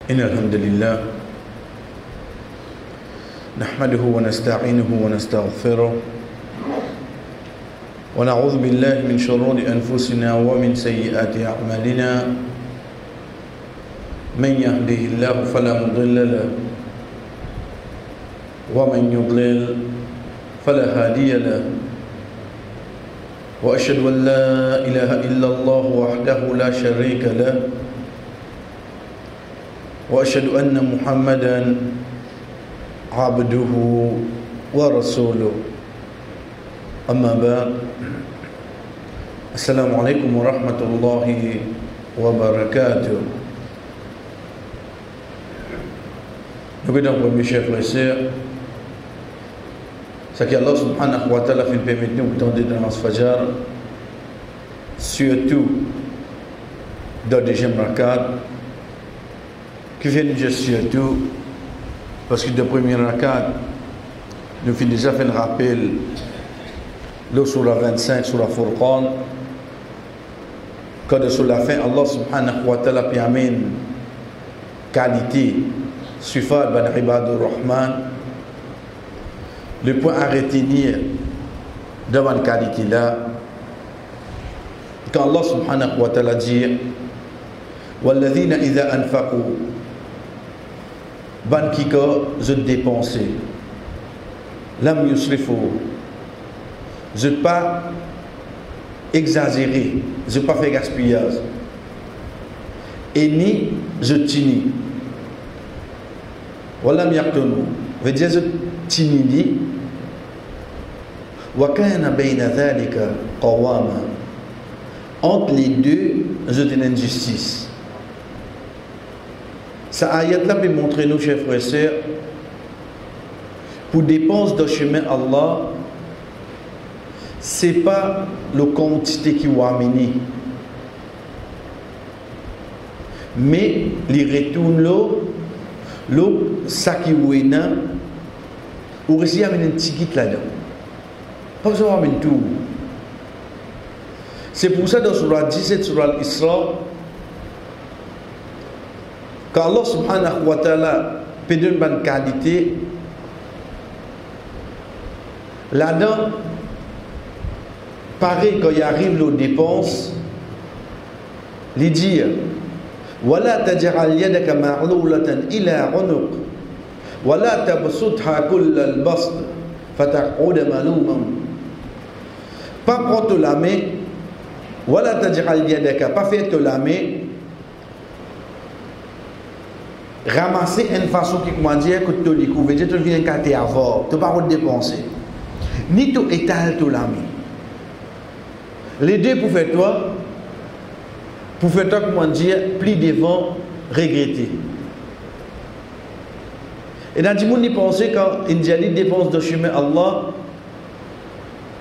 إن الحمد لله نحمده ونستعينه ونستغفره ونعوذ بالله من شرور أنفسنا ومن سيئات أعمالنا من يهده الله فلا مضل له ومن يضلل فلا هادي له وأشهد أن لا إله إلا الله وحده لا شريك له وأشهد أن محمدا عبده ورسوله أما بعد السلام عليكم ورحمة الله وبركاته. Nous avons mes chers frères et sœurs, ce que Allah subhanahu wa ta'ala fait permettre nous d'entendre dans ce Fajr, surtout dans le deuxième rakat, qui vient nous dire surtout, parce que dans le premier rakat, nous avons déjà fait un rappel, le surah 25, surah Furqan, quand sur la fin, Allah subhanahu wa ta'ala permet qualité, Sufad ban Ibadur Rahman. Le point à retenir devant la qualité là, quand Allah subhanahu wa ta'ala dit Walladhina idha anfaqu, ban kiko je dépensé, lam yusrifu, je pas exagéré, je pas fait gaspillage, et ni je tini. Walam yaktunu, veut dire je timide. Wa kana bayna dhalika qawama. Entre les deux, je une injustice. Cette ayat-là peut montrer nous, chers frères et sœurs, pour dépenses de chemin Allah, ce n'est pas la quantité qui va amener, mais les retourne l'eau, ça qui est là, ou réussir à amener un ticket là-dedans. Pas besoin d'amener tout. C'est pour ça dans Surah 17, Surah Al-Isra, quand Allah subhanahu wa ta'ala peut donner une bonne qualité, là-dedans, pareil quand il arrive aux dépenses, les dire ولا تجعل يدك معلولة إلى عنق ولا تبسطها كل البسط فتقعد ملوما. Pas prendre la main, ولا تجعل يدك, pas faire la main, ramasser une façon qui comment dire que tu le découvres, tu viens qu'à avoir, tu pas dépenser, ni tu étales la main. Les deux pour faire toi. Pour faire toi, comment dire, plus devant, regretter. Et dans le monde, il pensait quand il dit dépense de chemin Allah,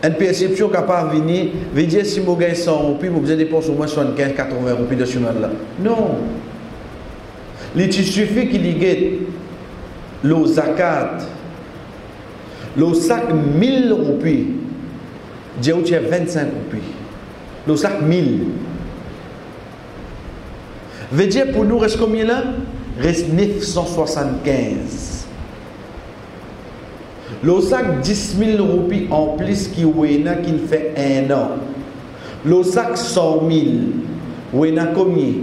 une perception capable de venir, veut dire si vous gagnez 100 roupies, vous avez dépenser au moins 75, 80 roupies de chemin là. Non. Il suffit qu'il y ait le zakat, le sac 1000 roupies, Dieu tu as 25 roupies. Le sac 1000. Veut dire pour nous, reste combien là? Reste 975. Le sac 10 000 roupies en plus qui fait un an. Le sac 100 000, où il y a combien?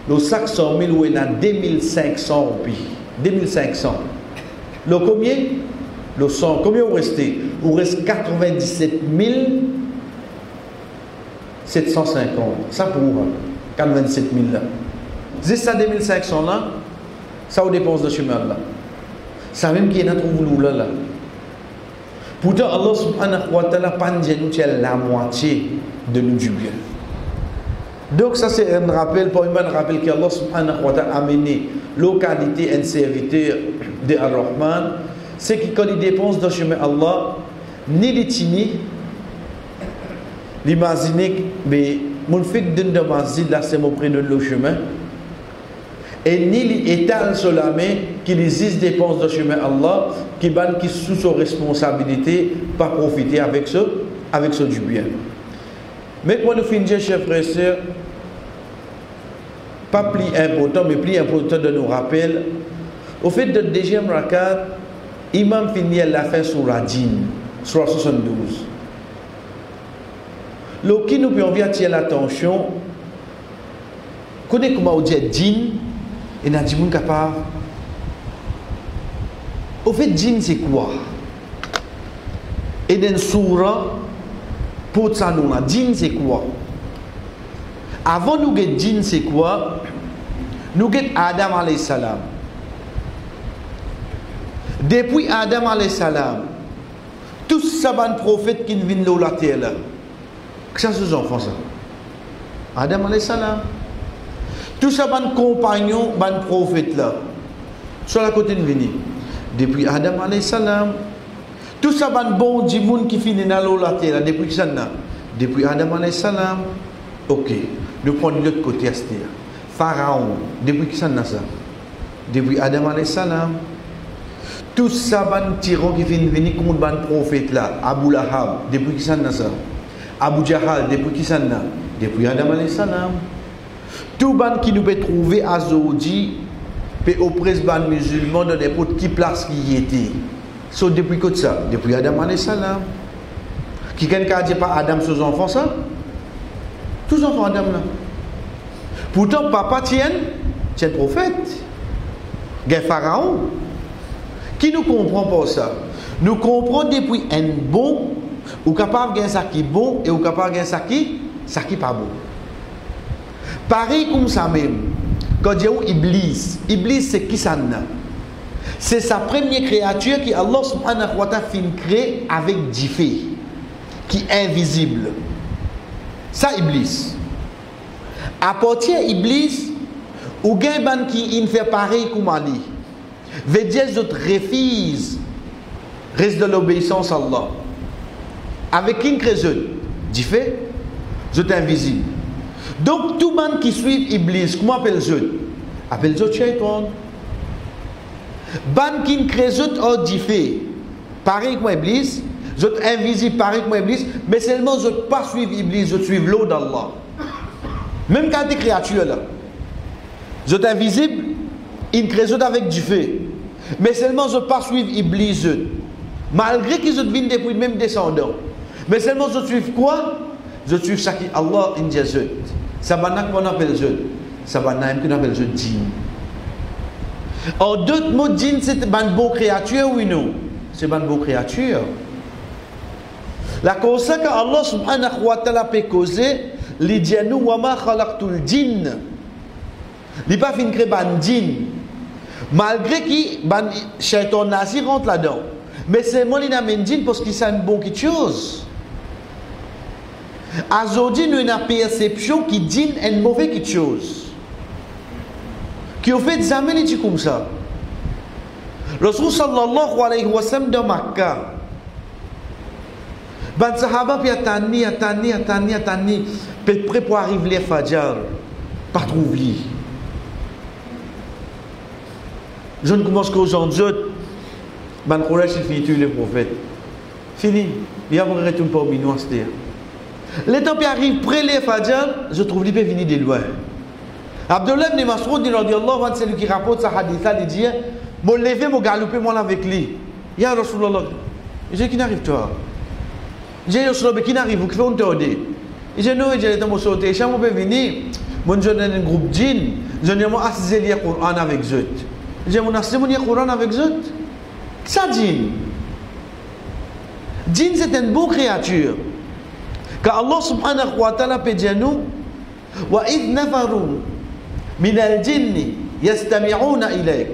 Le sac 100 000, où il y a 2500 roupies. 2500. Le combien? Le 100. Combien vous restez? Vous reste 97 750. Ça pour vous, 97 000 là. C'est ça 2500 là, ça vous dépense de chemin là. Ça même qui est notre boulot là. Pourtant Allah subhanahu wa ta'ala pas nous la moitié de nous du bien. Donc ça c'est un rappel, pour un rappel qu'Allah subhanahu wa ta'ala a amené localité un serviteur de Ar-Rahman, c'est que quand il dépense de chemin Allah, ni les tini, l'imaginer, mais mon fait de mazid là c'est mon prix de le chemin. Et ni étale sur la main qui existe dépenses de chemin Allah qui sous sa responsabilité pas profiter avec ce du bien. Mais quand nous finissons chers frères et sœurs, pas plus important, mais plus important de nous rappeler, au fait de deuxième rakat, Imam finit à la fin sur la djinn, sur 72. Ce qui nous peut attirer l'attention, connaît comment on dit djinn, et n'a dit capable. Au fait, djinn c'est quoi? Et dans le surah, pour ça nous, djinn c'est quoi? Avant nous get djinn c'est quoi? Nous get Adam alayhi salam. Depuis Adam alayhi salam, tous ces prophètes qui viennent de la terre, que ça se enfants ça? Adam alayhi salam. Tous ces compagnons, ces prophètes là, sur la côté de venir. Depuis Adam alayhi salam, tous ces bons djimoun qui finissent dans la terre, depuis que ça n'a. Depuis Adam alayhi salam, ok, nous prenons l'autre côté, c'est-à-dire Pharaon, depuis que ça n'a ça. Depuis Adam alayhi salam, tous ces tyrans qui viennent venir contre les prophètes là, Abu Lahab, depuis que ça n'a ça. Abu Jahal, depuis que ça n'a. Depuis Adam alayhi salam. Tout ban qui nous peut trouver à Zodi, peut auprès des musulmans dans n'importe qui place qui y était. So depuis que ça, depuis Adam alayhi salam. Qui quelqu'un dit pas Adam ses enfants ça? Tous les enfants Adam là. Pourtant papa tient prophète. Gain Pharaon. Qui nous comprend pour ça? Nous comprenons depuis un bon, ou capable de ça qui est bon et ou capable de ça qui pas bon. Pareil comme ça même. Quand Dieu Iblis, Iblis c'est qui ça? C'est sa première créature qui Allah subhanahu wa ta'ala fin créé avec du feu, qui est invisible. Ça Iblis. À partir Iblis, ou gain qui fait pareil comme Ali. Veut dire que vous refusez reste de l'obéissance à Allah. Avec qui créé du fait, vous êtes invisible. Donc tout le monde qui suit Iblis, comment appelle-vous? Appelle-vous Shaitan. Ban qui crée au du fait, pareil comme Iblis, vous êtes invisible pareil comme Iblis, mais seulement vous n'êtes pas suivre Iblis, vous suivez l'eau d'Allah. Même quand des créatures là, vous êtes invisible, ils créent avec du fait. Mais seulement je ne pas suivre Iblis. Malgré qu'ils viennent depuis le même descendant. Mais seulement je suis quoi? Je suis ce qui Allah indique. Ça va qu'on appelle je. Ça va qu'on appelle je djinn. En d'autres mots, djinn c'est une bonne créature, oui non? C'est une bonne créature. La cause que Allah subhanahu wa ta'ala peut causer, il dit nous wa ma khalaqtul djinn. Il pas fin créer ban djinn. Malgré que ban shaitan nazi rentre là-dedans. Mais c'est moi qui n'amène djinn parce qu'il sait une bonne chose. Aujourd'hui, nous avons une perception qui djinn est une mauvaise chose. Qui au fait jamais dit comme ça. Rasul sallallahu alayhi wa sallam dans Makkah. Ban sahaba puis attani, prêt pour arriver les Fajr. Pas trouvé. Je ne commence qu'aujourd'hui, ban Quraysh il finit tuer les prophètes. Fini. Il y a un retour parmi nous, c'est-à-dire. Le temps qui arrive près les Fajr, je trouve qu'il peut venir de loin. Abdullah ibn Mas'ud dit radiyallahu anhu, c'est lui qui rapporte sa hadith là, il dit "Mon lever, mon galoper moi avec lui." Ya Rasulullah. J'ai qui n'arrive toi. J'ai Rasulullah qui n'arrive, vous qui fait on te dit. J'ai non, j'ai temps sauter, chaque peut venir. Mon jeune un groupe djinn, je ne moi assiser lire Coran avec eux. J'ai mon assiser mon lire Coran avec eux. Ça djinn. Djinn c'est une bonne créature. Car Allah subhanahu wa ta'ala peut dire nous wa idh nafaru min al-jinni yastami'una ilayk.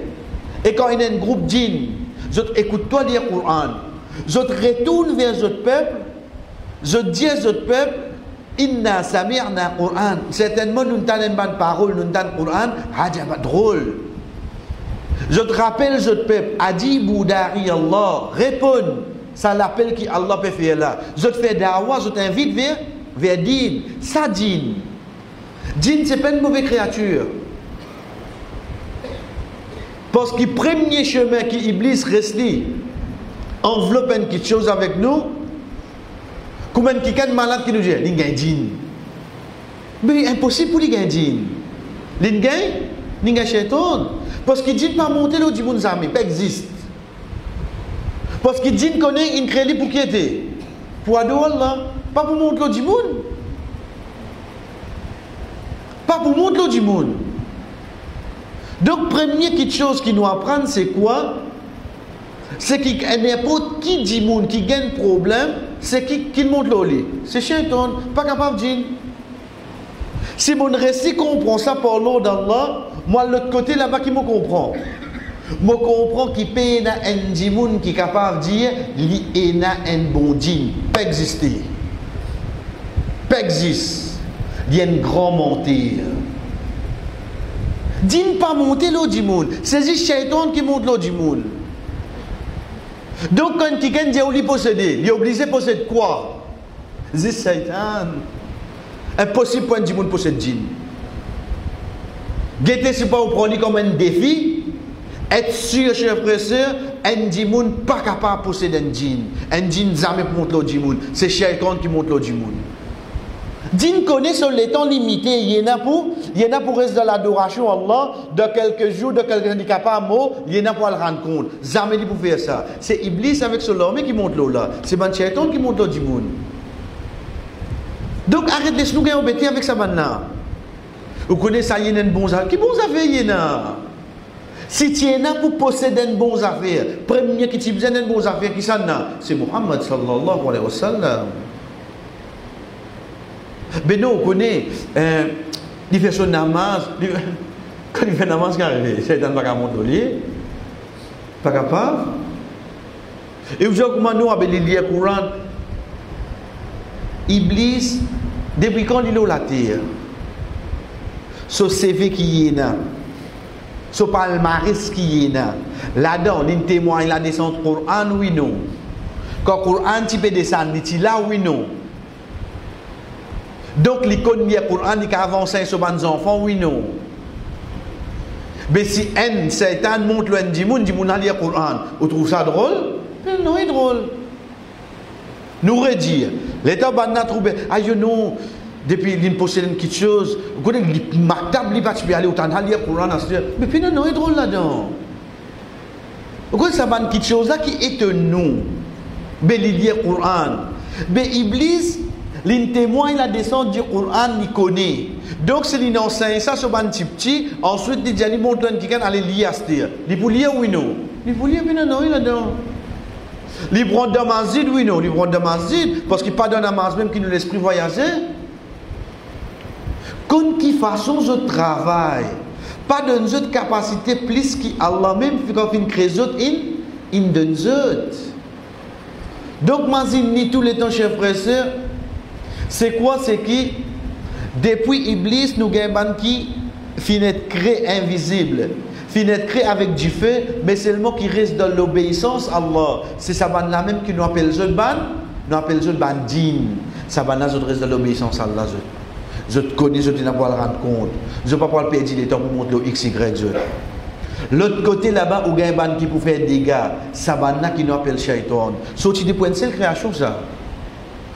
Et quand il y a un groupe djinn, je écoute-toi lire le Coran. Je retourne vers ce peuple, je dis à ce peuple, inna sami'na Coran. Certainement, nous n'entendons pas de parole, nous n'entendons pas de Coran, drôle. Je te rappelle ce peuple, Adibou dari Allah, réponds, ça l'appel qui Allah peut faire là. Je te fais dawa, je t'invite vers din. Ça din. Din, c'est pas une mauvaise créature. Parce que le premier chemin qui Iblis reste enveloppe une petite chose avec nous, comme un malade qui nous dit, il y a un djinn. Mais impossible pour lui gagner un djinn. L'ingay, n'ingay shaitan. Parce qu'il dit pas monter le djimoun zami, pas existe. Parce qu'il dit connaît une crédit pour qui était. Pour adorer Allah, pas pour monter le djimoun. Pas pour monter le djimoun. Donc, première petite chose qu'il nous apprend, c'est quoi? C'est qu'il y a n'importe qui djimoun qui gagne problème, c'est qui monte le lit. C'est shaitan, pas capable de dire. Si mon récit comprend ça par l'eau d'Allah, moi, de l'autre côté, là-bas, qui me comprend? Je comprends qu'il y a un djimoun qui est capable de dire qu'il y a un bon djinn. Pas exister. Pas existe. Il y a un grand mentir. Djinn pas monter l'eau djimoun. C'est juste shaitan qui monte l'eau djimoun. Donc, quand quelqu'un dit qu'il est possédé, il est obligé de posséder quoi? C'est shaitan. Impossible pour un djimoun posséder djinn. Guettez, si pas vous prenez comme un défi, être sûr, chers frères et sœurs, un djimoun pas capable de posséder un djinn. Un djinn jamais monte l'eau djimoun. C'est shaitan qui monte l'eau djimoun. Djinn connaît sur les temps limités. Il y en a pour rester dans l'adoration à Allah, de quelques jours, de quelques handicapés, il y en a pour le rendre compte. Jamais il peut faire ça. C'est Iblis avec son homme qui monte l'eau là. C'est Ben Shaitan qui monte l'eau du monde. Donc arrête de nous embêter avec ça maintenant. Vous connaissez ça, il y a un bon affaire. Qui bon affaire il y en a? Si tu en as pour posséder une bonne affaire, premier qui tu besoin d'une bonne affaire, qui ça n'a? C'est Muhammad sallallahu alayhi wa sallam. Mais nous, on connaît, il fait son namaz, quand il fait namaz, qu'est-ce qu'il arrive? C'est un bagage monté, pas capable. Et vous savez comment nous avons lu le Coran? Iblis, depuis quand il est la terre, ce CV qui est là, ce palmarès qui est là, là-dedans, il témoigne la descente du Coran, oui, non. Quand le Coran peut descendre, il est là, oui, non. Donc, l'économie du Coran, il avance sur les enfants, oui, non. Mais si un Satan monte le Ndimoun, Ndimoun a lu le Coran, vous trouvez ça drôle? Non, c'est drôle. Nous redire, l'État a trouvé, ah non, depuis qu'il possède quelque chose, vous connaissez, le maktab, il va aller autant de lire le Coran, mais puis non, c'est drôle là-dedans. Vous connaissez, ça va quelque chose là qui est nous, mais il lit le Coran. Mais Iblis, il témoigne la descente du Coran, il connaît. Donc, si il enseigne ça sur un petit, ensuite, il dit, il montre un quelqu'un à lire à ce dire. Il peut lire, oui, non. Il peut lire, mais non, il est là-dedans. Il prend de masjid, oui, non. Il prend de masjid, parce qu'il pas de namaz même qui nous l'esprit voyager. Qu'on qui façon de travail, pas d'une autre capacité plus qu'Allah même, quand il crée d'autres, il donne d'autres. Donc, masjid, ni tous les temps, chers frères et sœurs, c'est quoi? C'est qui, depuis Iblis, nous avons qui finit créé invisible, finit créé avec du feu, mais seulement qui reste dans l'obéissance à Allah. C'est ça là même qui nous appelle Zodban, nous appelle Zodban Din. Ça va reste dans l'obéissance à Allah. Je te connais, je ne vais pas le rendre compte. Je ne vais pas perdre le temps pour montrer le X, Y, Z. L'autre côté là-bas, où il y a un ban qui peut faire des dégâts, ça va qui nous appelle Shaitan. Sorti de point de seule création, ça.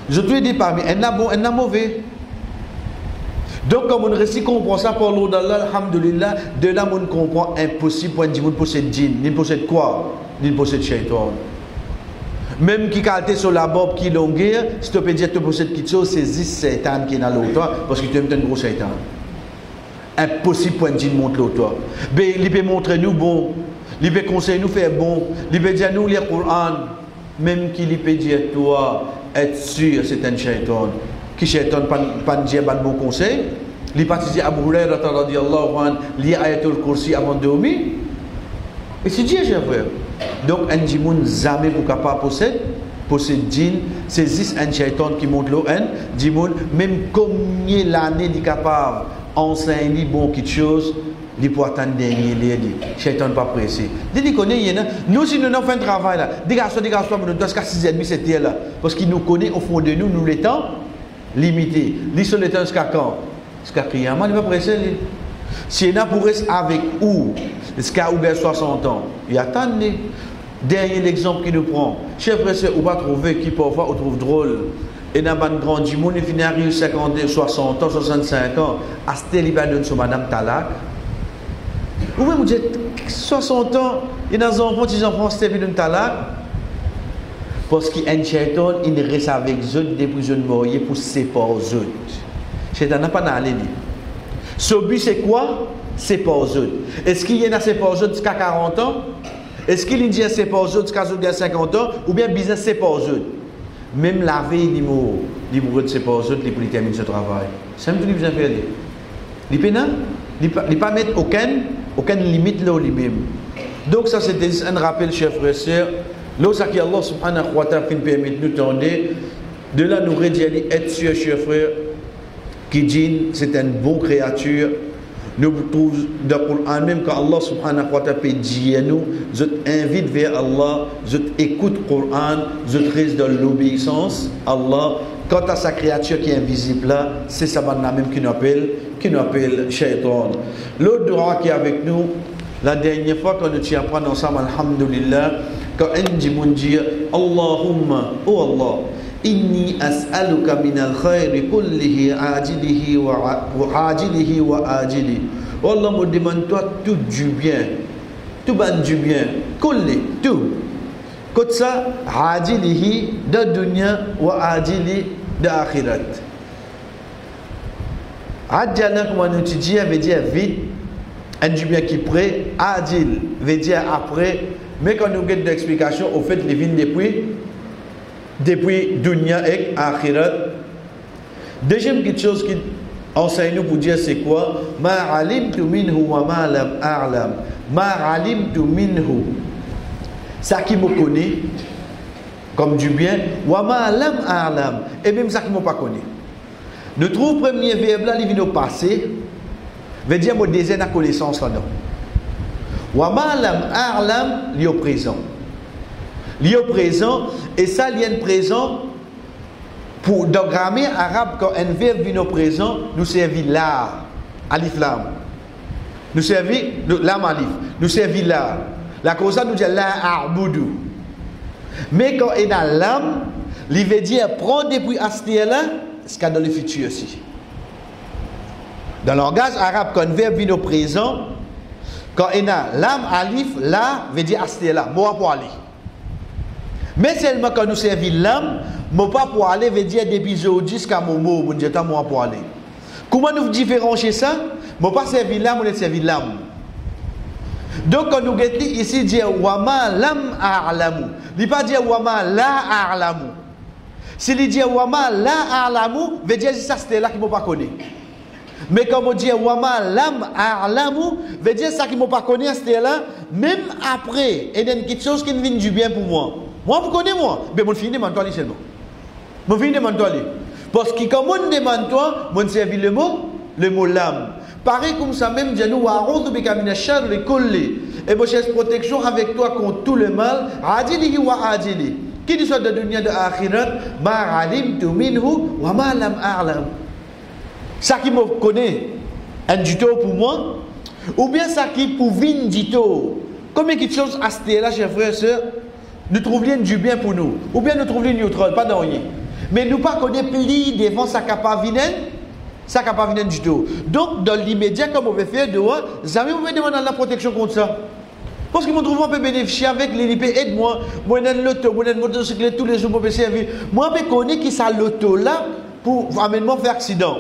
Je te dis parmi, elle n'a bon, elle n'a mauvais. Donc, comme on récit comprend ça par l'eau d'Allah, alhamdulillah, de là, on comprend impossible pour un djinn possède djinn. Il possède quoi? Il possède shaitan. Même qui a été sur la bob qui longueur, si tu peux dire que tu possèdes quelque chose, c'est juste Satan qui est dans l'autre, parce que tu es un gros Satan. Impossible pour un djinn monter l'autre. Mais il peut montrer nous bon, il peut conseiller nous faire bon, il peut dire nous lire le Coran, même qu'il peut dire toi, être sûr, c'est un shaitan. Qui shaitan pas dire un bon conseil. Il pas dire Abu Hurairah radhiyallahu anhu lire ayatul kursi avant de dormir. Et c'est Dieu, cher frère. Donc un djimoun jamais pour capable possède djinn, c'est juste un shaitan qui monte l'eau un djimoun, même combien l'année il est capable enseigner bon quelque chose, il peut attendre dernier les shaitan pas pressé. Dit connaît y en a, nous si nous avons fait un travail là, des garçons nous doit jusqu'à 6h30 c'était là parce qu'il nous connaît au fond de nous les temps limité. Lui sur le temps jusqu'à quand? Jusqu'à Kiyama, il va presser. Si il y en a pour rester avec où? Jusqu'à 60 ans. Il attend. Dernier exemple qu'il nous prend. Chef frère, on va trouver qui parfois on trouve drôle. Et dans le grand du monde, il finit à 50, 60 ans, 65 ans, à ce qu'il va donner sur Madame Talak. Ou même, vous dites, 60 ans, il y a des enfants, des enfants, c'est une Talak. Parce qu'il y a un chaitan, il reste avec eux depuis une mort pour séparer eux. Le chaitan n'a pas d'aller. Ce but, c'est quoi? Séparer eux. Est-ce qu'il y en a séparer eux jusqu'à 40 ans? Est-ce qu'il y a séparer eux jusqu'à 50 ans? Ou bien business séparer eux? Même la veille, il de séparer eux, il peut terminer ce travail. C'est un peu plus faire. Il ne peut pas mettre aucune limite là lui-même. Donc, ça, c'était un rappel, chers frères et sœurs. Là, ça qui Allah subhanahu wa ta'ala permet de nous tendre, de là nous redire être sûr, chers frères, qui dit c'est une bonne créature. Nous trouvons dans le Coran même quand Allah subhanahu wa ta'ala dit à nous, je t'invite vers Allah, je t'écoute le Coran, je te reste dans l'obéissance. Allah, quant à sa créature qui est invisible là, c'est ça même qui nous appelle Shaitan. L'autre droit qui est avec nous, la dernière fois qu'on nous apprend ensemble, alhamdulillah, quand on dit Allahumma, oh Allah, inni as'aluka min al-khayri kullihi ajilihi wa ajilihi wa ajili. Oh Allah, me demande-toi tout du bien, tout ban du bien, kulli, tout. Comme ça, ajilihi de dunya wa ajili de akhirat. Adjana, comme on dit, veut dire vite, un du bien qui prêt, adil veut dire après. Mais quand nous avons des explications, au fait, les vignes depuis dunya et akhirat. Deuxième petite chose qui enseigne nous pour dire c'est quoi? Ma alimtu minhu wa ma lam a'lam. Ma alimtu minhu. Ça qui me connaît comme du bien, wa ma lam a'lam. Et même ça qui ne m'a pas connu. Nous trouvons le premier verbe là, il vient au passé, veut dire mon désir de connaissance là-dedans. Wa ma lam a'lam, il est au présent. Il est au présent, et ça, il y a un présent. Pour dans la grammaire arabe, quand un verbe vient au présent, nous servit là, alif lam. Nous servit lam alif. Nous servit là. La cause nous dit la a'budu. Mais quand il y a lam, il veut dire prendre depuis là, ce qu'il y a dans le futur aussi. Dans le langage arabe, quand un verbe vient au présent, quand il y a lam alif, là, veut dire là, moi pour aller. Mais seulement quand nous servons l'âme, mon pas pour aller veut dire depuis aujourd'hui jusqu'à mon mot, mon Dieu, moi pour aller. Comment nous différencier ça? Mon pas servir l'âme, on est servi l'âme. Donc quand nous guettons ici, dire wama lam a'lamu. Il ne pas dire wama la a'lamu. S'il dit wama la a'lamu, veut dire ça c'était là qui ne m'a pas connu. Mais quand on dit wama lam a'lamu, veut dire ça qui ne m'a pas connu, c'était là, même après, il y a une petite chose qui ne vient du bien pour moi. Moi, vous connaissez moi, mais mon fils demande toi seulement. Mon fils demande toi. Parce que quand on demande toi, on servi le mot l'âme. Pareil comme ça même, Dieu nous a'udhu bika minash sharri kulli. Et moi cherche protection avec toi contre tout le mal. Ajilihi wa ajili. Qui dit soit de dunya de akhirat, ma alimtu minhu wa ma lam a'lam. Ça qui me connaît, un dito pour moi, ou bien ça qui pour vin dito. Combien de choses à ce là, chers frères et sœurs? Nous trouvons du bien pour nous. Ou bien nous trouvons neutral, pas dans rien. Mais nous pas connaître pli devant sa capacité, ça capacité du tout. Donc, dans l'immédiat, comme on veut faire dehors, jamais vous pouvez demander la protection contre ça. Parce que nous trouvons un peu bénéficier avec les LIP. Aide-moi, moi j'ai l'auto, moi j'ai une motocyclette tous les jours pour me servir. Moi je connais qui ça l'auto là pour amener faire accident.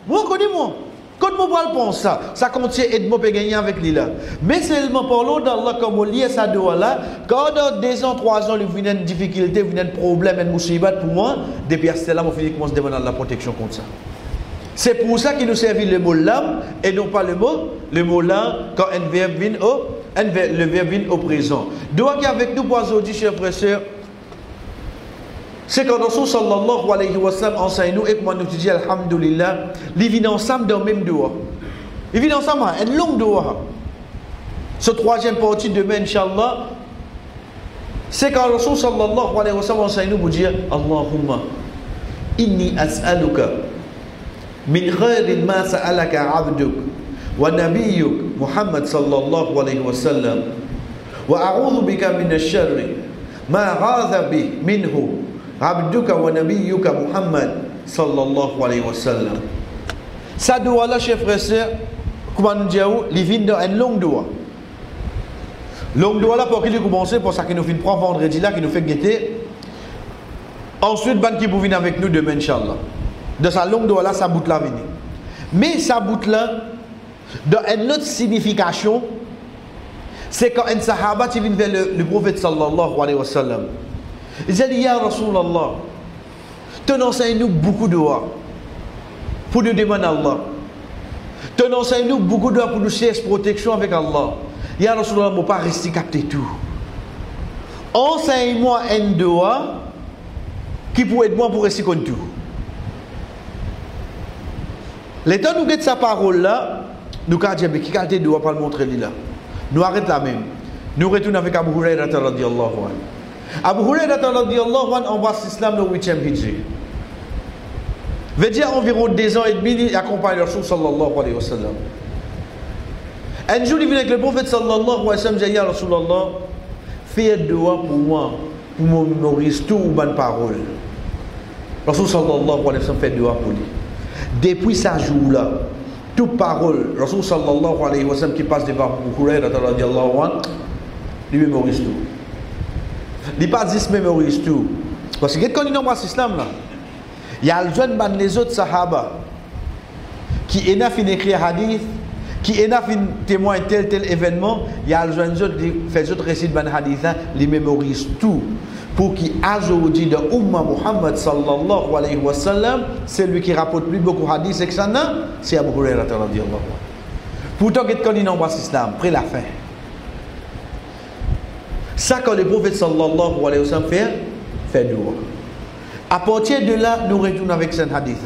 Moi je connais moi. Quand je pense ça, ça contient aide-moi pour gagner avec lui là. Mais seulement parlons d'Allah comme on lit ça dehors là. Quand dans 2 ans, 3 ans, il y a une difficulté, il y a un problème, une moussibat pour moi, depuis à là, je commence à demander la protection contre ça. C'est pour ça qu'il nous servit le mot l'âme et non pas le mot là quand un verbe vient au présent. Donc qui est avec nous pour aujourd'hui, chers frères et sœurs, c'est quand Rasul sallallahu alayhi wa sallam enseigne nous et comment nous dit alhamdulillah, ils viennent ensemble dans le même doigt. Ils viennent ensemble, une longue doigt. Ce troisième partie demain, Inch'Allah, c'est quand Rasul sallallahu alayhi wa sallam enseigne nous pour dire Allahumma, inni as'aluka min khairin ma sa'alaka abduk wa nabiyyuk Muhammad sallallahu alayhi wa sallam wa a'udhu bika min ash-sharri ma ghadha bi minhu Abduka wa nabiyyuka Muhammad sallallahu alayhi wa sallam. Ça doit là, chers frères et sœurs, comment nous disons, il vient dans une longue doigt. Longue doigt là, pour qu'il commence, pour ça qu'il nous fait prendre vendredi là, qui nous fait guetter. Ensuite, ban qui venir avec nous demain, Inch'Allah. De sa longue doigt là, ça bout là venir. Mais ça bout là, dans une autre signification, c'est quand un sahaba qui vient vers le prophète sallallahu alayhi wa sallam. Il dit, Ya Rasulallah, tu nous enseignes beaucoup de doigts pour nous demander à Allah. Tu nous enseignes beaucoup de doigts pour nous chercher protection avec Allah. Ya Rasulallah, je ne peux pas rester capter tout. Enseigne-moi un doigt qui pourrait être moi pour rester contre tout. L'état nous guette sa parole là, nous avons dit, mais qui qualité doit pas le montrer là. Nous arrêtons là même. Nous retournons avec Abu Hurairah radhiyallahu anhu. Abu Hurairah radhiyallahu anhu embrasse l'islam le 8e hijri. Veut dire environ 2 ans et demi, il accompagne le Rasul sallallahu alayhi wa sallam. Un jour, il vient avec le prophète sallallahu alayhi wa sallam, il dit, Ya Rasulallah, fais un doigt pour moi, pour me mémoriser tout ou bonne parole. Le Rasul sallallahu alayhi wa sallam fait doigt pour lui. Depuis ce jour-là, toute parole, le Rasul sallallahu alayhi wa sallam qui passe devant Abu Hurairah radhiyallahu anhu, il mémorise tout. Il pas dit mémorise tout. Parce que quand il embrasse l'islam là, il y a le jeune les autres sahaba qui est fin écrire hadith, qui est fin témoin tel événement, il y a le jeune autres qui fait d'autres récits de hadith, ils mémorisent tout. Pour qu'il aujourd'hui de Ummah Muhammad sallallahu alayhi wa sallam, c'est lui qui rapporte plus beaucoup de hadith, c'est Abu Hurairah radhiyallahu anhu. Pourtant, quand il embrasse l'islam, après la fin. Ça, quand le prophète sallallahu alayhi wa sallam fait doua. À partir de là, nous retournons avec ce hadith.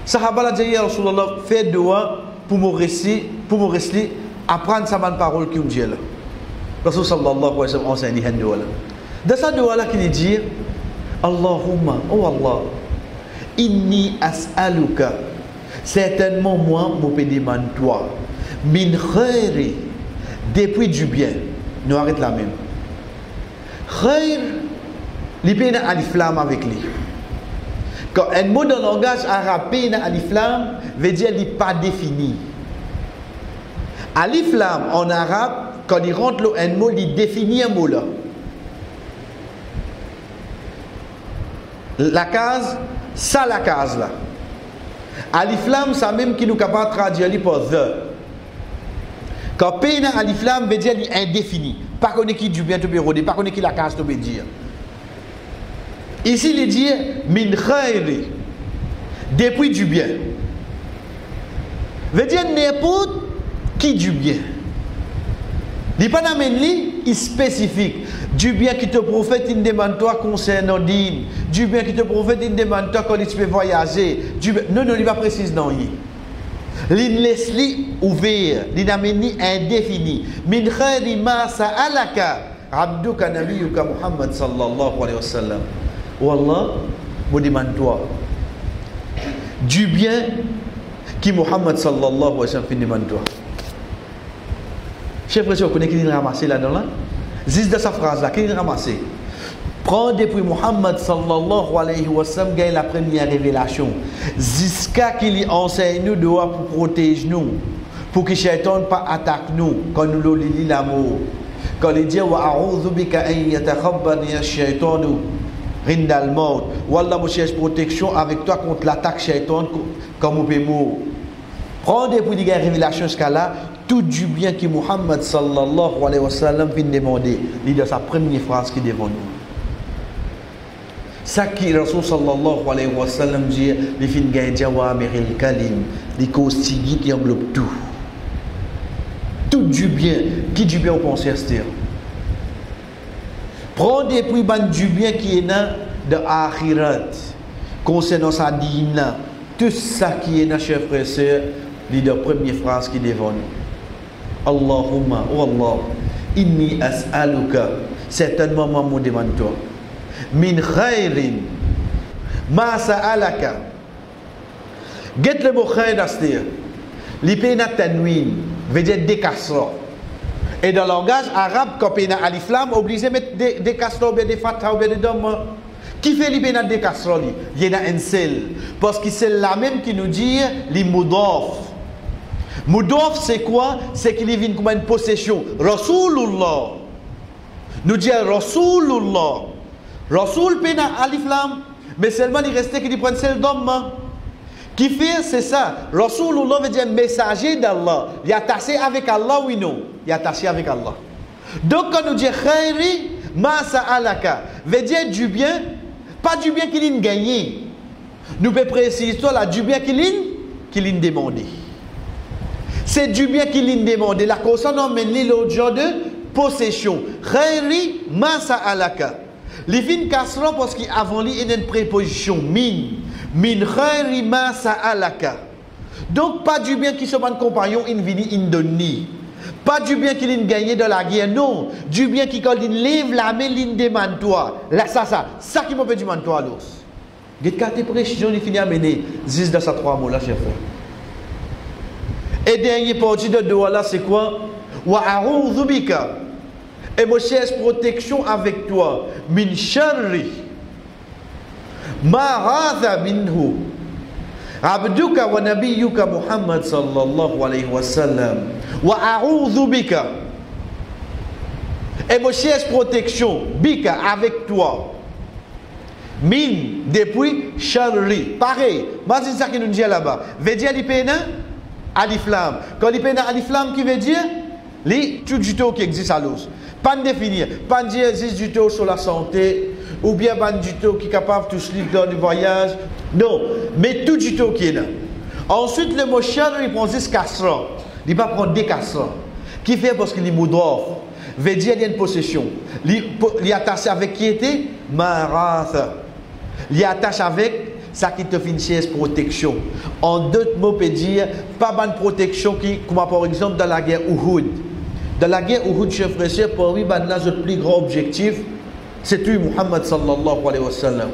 Sahaba la dit, Ya Rasulallah, fait doua pour me rester, apprendre sa bonne parole qui me dit là. Rasul sallallahu alayhi wa sallam enseigne une doua là. Dans sa doua là, qu'il dit, Allahumma, oh Allah, inni as'aluka, certainement moi, je demande toi, min khairi, depuis du bien. Nous arrêtons là même. Khair, il peut y avoir alif lam avec lui. Quand un mot dans le langage arabe peut y avoir alif lam, veut dire qu'il n'est pas défini. Alif lam en arabe, quand il rentre un mot, il définit un mot là. La case, ça la case là. Alif lam, ça même qui nous capable de traduire par the. Quand peine alif lam veut dire indéfini. Pas qu'on qui du bien te pérodé, pas qu'on qui la case te peut dire. Ici il dit min khairi, depuis du bien. Veut dire n'importe qui du bien. Il pas d'amène li spécifique. Du bien qui te prophète, il demande toi concernant dîme. Du bien qui te prophète, il demande toi quand tu peux voyager. Non, il va préciser non. Il laisse li ouvert, il n'amène ni indéfini. Min khayri ma sa'alaka abduka nabiyyuka Muhammad sallallahu alayhi wa sallam. Wallah, je demande toi. Du bien qui Muhammad sallallahu alayhi wa sallam demande toi. Chef frère, vous connaissez qui l'a ramassé là-dedans là? Juste de sa phrase là, qui l'a ramassé? Prends depuis Muhammad sallallahu alayhi wa sallam gagne la première révélation. Jusqu'à qu'il enseigne nous doit pour protéger nous, pour que Shaitan ne pas attaque nous quand nous le lisons l'amour. Quand il dit wa a'udhu bika an yatakhabbani ash-shaytanu rindal maut. Wallah, je cherche protection avec toi contre l'attaque Shaitan comme on peut mourir. Prends depuis la révélation jusqu'à là. Tout du bien que Muhammad sallallahu alayhi wa sallam vient demander, il est sa première phrase qui est devant nous. Ça qui Rasul sallallahu alayhi wa sallam dit, il fin gagne jawamiril kalim, il consigne qui englobe tout. Tout du bien, qui du bien au pensée c'est-à-dire. Prends des prix du bien qui est là de akhirat, concernant sa dîne, tout ça qui est là, chers frères et sœurs, il est la première phrase qui est devant nous. Allahumma, oh Allah, inni as'aluka, certainement moi me demande toi, min khairin, ma sa'alaka. Get le mot khair d'astir, l'ipéna tanwin, veut dire décasseur. Et dans le langage arabe, quand il y a alif lam, obligé de mettre des castors, des fatah, des dom. Qui fait les des casseroles? Il y en a un seul. Parce que c'est la même qui nous dit les mudaf. Mudaf, c'est quoi? C'est qu'il vient comme une possession. Rasulullah. Nous dit Rasulullah. Rasul pena alif lam. Mais seulement il restait qu'il prend celle d'homme. Qui fait, c'est ça. Rasulullah veut dire messager d'Allah. Il est attaché avec Allah, oui, non? Il est attaché avec Allah. Donc, quand nous dit khayri ma sa'alaka, veut dire du bien, pas du bien qu'il a gagné. Nous pouvons préciser là, du bien qu'il a demandé. C'est du bien qu'il a demandé. La cause on emmène l'autre genre de possession. Khayri ma sa'alaka. Les fins casseront parce qu'avant lui, il y a une préposition min. Min khayri ma sa'alaka. Donc, pas du bien qui se van compagnon, in vini, in donni. Pas du bien qu'il a gagné de la guerre, non. Du bien qui, quand il lève la main, il demande toi. Là, ça qui m'a fait du toi, l'os. Get quatre précisions, il finit à mener. Zis de ces trois mots-là, chef. Et dernier partie de doigt là, c'est quoi? Wa a'udhu bika. Et moi, cherche protection avec toi. Min sharri. Ma radha minhu. Abduka wa nabiyyuka Muhammad sallallahu alayhi wa sallam. Wa a'udhu bika. Et moi, cherche protection. Bika, avec toi. Min, depuis sharri. Pareil. C'est ça qui nous dit là-bas. Veut dire l'ipéna? Alif lam. Quand l'ipéna alif lam, qui veut dire? Tout du tout qui existe à l'os. Pas de définir. Pas de dire existe du tout sur la santé. Ou bien pas du tout qui est capable de toucher dans le voyage. Non. Mais tout du tout qui est là. Ensuite, le mot char, il prend 10 casseroles. Il ne va pas prendre des casseroles. Qui fait parce qu'il est moudrof. Veut dire qu'il y a une possession. Il est attaché avec qui était? Maratha. Il est attaché avec ça qui te fait une protection. En d'autres mots, on peut dire pas bonne protection qui, comme par exemple dans la guerre Uhud. Dans la guerre Uhud, chef frère, pour lui, notre plus grand objectif, c'est tuer Muhammad sallallahu alayhi wa sallam.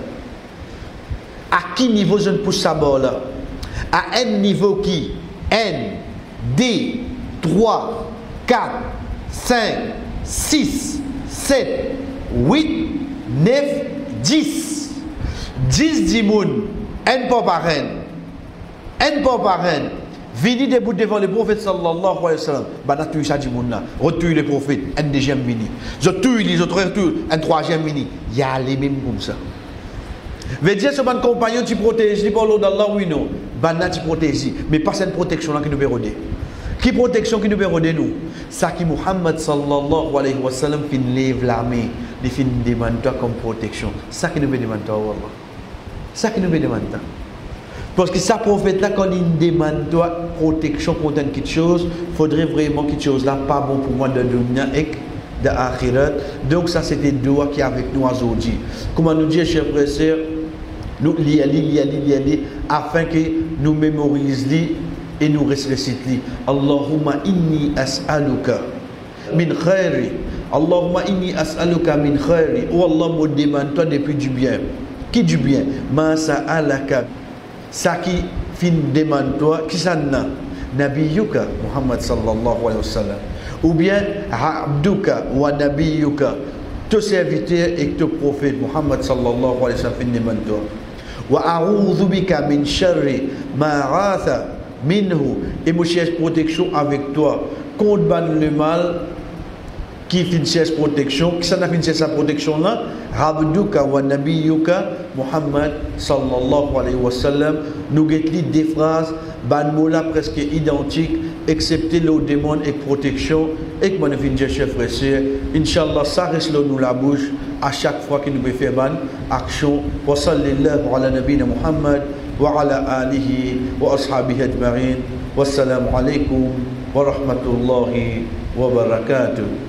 À quel niveau je ne pousse ça là? À un niveau qui? N, D, 3, 4, 5, 6, 7, 8, 9, 10. 10 dimoun, un pas par un pas par un, vini debout devant le prophète sallallahu alayhi wa sallam, bah n'a tué ça dimoun là, retue le prophète, un deuxième vini, je tue les autres, un troisième vini, il y a les mêmes comme ça. Veut dire ce bon compagnon tu protèges, tu parles d'Allah oui non, bah n'a tu protèges, mais pas cette protection là qui nous pérodé. Qui protection qui nous pérodé nous? Ça qui Muhammad sallallahu alayhi wa sallam fin lève la main, il fin demande toi comme protection. Ça qui nous demande toi wallah. Ça qui nous demande. Parce que ça prophète là quand il demande toi protection contre quelque chose, il faudrait vraiment quelque chose là pas bon pour moi de dunya et de akhirat. Donc ça c'était doua qui est avec nous aujourd'hui. Comment nous dire chers frères et sœurs, nous lier afin que nous mémorisions et nous récitions. Allahumma inni as'aluka min khairi. Allahumma inni as'aluka min khairi. Oh Allah me demande toi depuis du bien. Qui du bien? Ma sa'alaka. Ça qui fin demande toi, qui ça n'a? Nabiyuka Muhammad sallallahu alayhi wa sallam. Ou bien Abduka wa Nabiyuka. Te serviteur et te prophète Muhammad sallallahu alayhi wa sallam fin demande toi. Wa a'udhu bika min sharri ma ratha minhu. Et moi cherche protection avec toi contre le mal qui fin cherche protection. Qui ça n'a fin cherche sa protection là? Abduka wa Nabiyuka Muhammad sallallahu alayhi wa sallam. Nous guettons des phrases, ban mots-là presque identiques, excepté le démon et protection. Et que mon chef frère, Inch'Allah, ça reste là nous la bouche à chaque fois que nous pouvons faire ban action. Wa sallallahu ala nabina Muhammad wa ala alihi wa ashabihi ajma'in. Wassalamu alaikum wa rahmatullahi wa barakatuh.